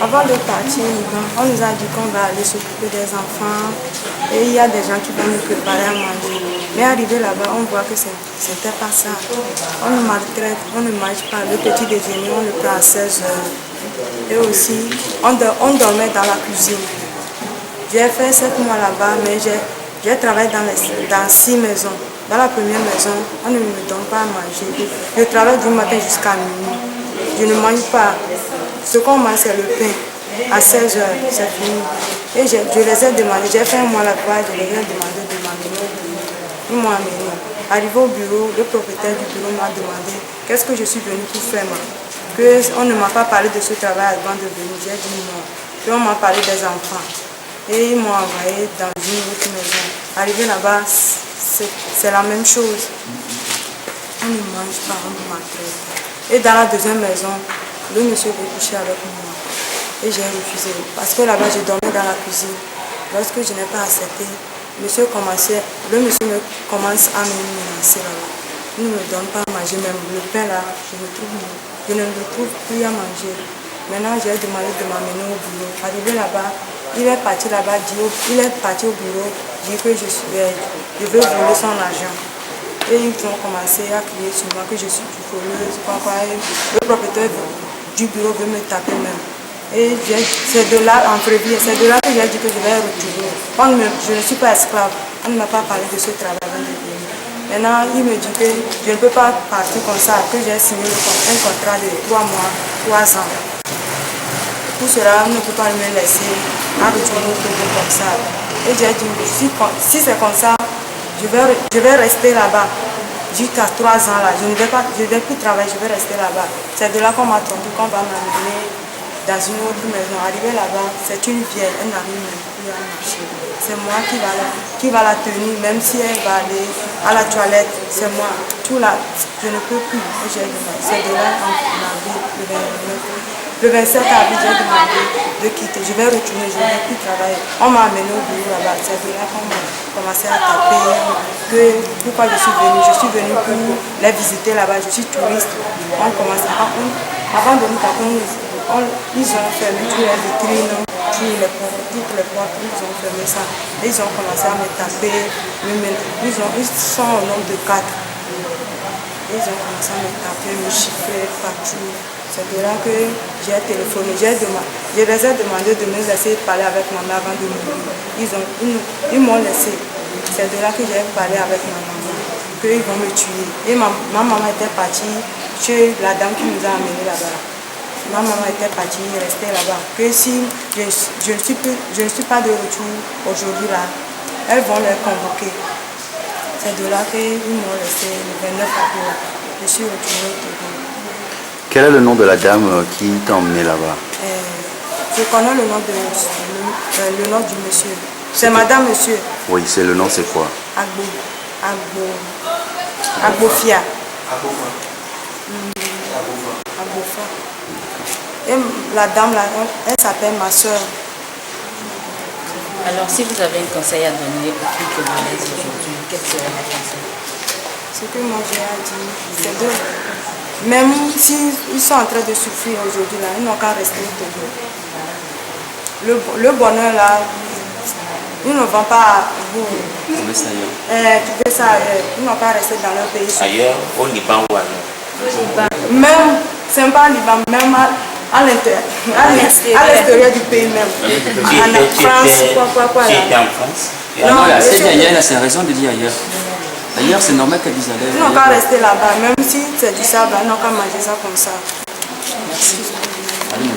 Avant de partir, on nous a dit qu'on va aller s'occuper des enfants et il y a des gens qui vont nous préparer à manger. Mais arrivé là-bas, on voit que c'était pas ça. On nous maltraite, on ne mange pas. Le petit déjeuner, on le prend à 16 heures. Et aussi, on dormait dans la cuisine. J'ai fait 7 mois là-bas, mais j'ai travaillé dans 6 maisons. Dans la première maison, on ne me donne pas à manger. Je travaille du matin jusqu'à minuit. Je ne mange pas. Ce qu'on mange, c'est le pain. À 16 heures, c'est fini. Et je les ai demandé, j'ai fait un mois là-bas, je les ai demandé de m'amener au bureau. Ils m'ont amené. Arrivé au bureau, le propriétaire du bureau m'a demandé qu'est-ce que je suis venue pour faire, moi. On ne m'a pas parlé de ce travail avant de venir. J'ai dit non. Puis on m'a parlé des enfants. Et ils m'ont envoyé dans une autre maison. Arrivé là-bas, c'est la même chose. On ne mange pas, on nous maltraite. Et dans la deuxième maison, le monsieur veut coucher avec moi. Et j'ai refusé. Parce que là-bas, je dormais dans la cuisine. Lorsque je n'ai pas accepté, le monsieur commence à me menacer là-bas. Il ne me donne pas à manger, même le pain là, je ne le trouve plus à manger. Maintenant, j'ai demandé de m'amener au bureau. Arrivé là-bas, il est parti là-bas, il est parti au bureau, dit que je veux voler son argent. Et ils ont commencé à crier sur moi que je suis du voleuse, le propriétaire du bureau veut me taper même. Et c'est de là, en prévision, c'est de là que j'ai dit que je vais retourner. Je ne suis pas esclave, on ne m'a pas parlé de ce travail avant de venir. Maintenant, il me dit que je ne peux pas partir comme ça, que j'ai signé un contrat de 3 mois, 3 ans. Pour cela, on ne peut pas me laisser à retourner au Togo comme ça. Et j'ai dit, si c'est comme ça, je vais rester là-bas jusqu'à 3 ans là. Je ne vais plus travailler, je vais rester là-bas. C'est de là qu'on m'a trompé, qu'on va m'amener dans une autre maison. Arrivé là-bas, c'est une vieille, elle n'arrive même plus à marcher. C'est moi qui va la tenir, même si elle va aller à la toilette, c'est moi. Tout là, je ne peux plus. C'est de là qu'on m'a dit, le 27 avril, j'ai demandé de quitter. Je vais retourner, je ne vais plus travailler. On m'a amené au bureau là-bas. C'est de là qu'on m'a commencé à taper. Pourquoi je suis venue? Je suis venue pour les visiter là-bas. Je suis touriste. On commence avant de nous taper, ils ont fermé toutes les vitrines, toutes les portes, ils ont fermé ça. Et ils ont commencé à me taper. Ils sont au nombre de 4. Ils ont commencé à me taper, me chiffrer partout. C'est de là que j'ai téléphoné. Je les ai demandé de me laisser parler avec maman avant de mourir. Ils m'ont laissé. C'est de là que j'ai parlé avec ma maman, qu'ils vont me tuer. Et ma maman était partie chez la dame qui nous a amenés là-bas. Ma maman était partie, restée là-bas. Que si je ne suis pas de retour aujourd'hui là, elles vont les convoquer. C'est de là qu'ils m'ont laissé le 29 avril. Je suis retournée au Togo. Quel est le nom de la dame qui t'a emmené là-bas? Je connais le nom du monsieur. C'est madame, monsieur. Oui, c'est le nom, c'est quoi? Agbofia. Agbofa. Et la dame là, elle s'appelle ma soeur. Alors, si vous avez un conseil à donner aux filles congolaises aujourd'hui, quel serait le conseil? Ce que moi j'ai à dire, c'est de... Même s'ils sont en train de souffrir aujourd'hui, là, ils n'ont qu'à rester au Togo. Le bonheur là, ils ne vont pas trouver ça ailleurs. Ils n'ont qu'à rester dans leur pays. Ailleurs, au Liban ou ailleurs? Même, c'est pas Liban, même à l'extérieur du pays même. En France, quoi. Tu étais en France? Non, là, c'est ailleurs, là, c'est raison de dire ailleurs. D'ailleurs, c'est normal qu'elle dise ailleurs. Ils n'ont qu'à rester là-bas, même si c'est du sable, ils n'ont qu'à manger ça comme ça. Merci. Allez,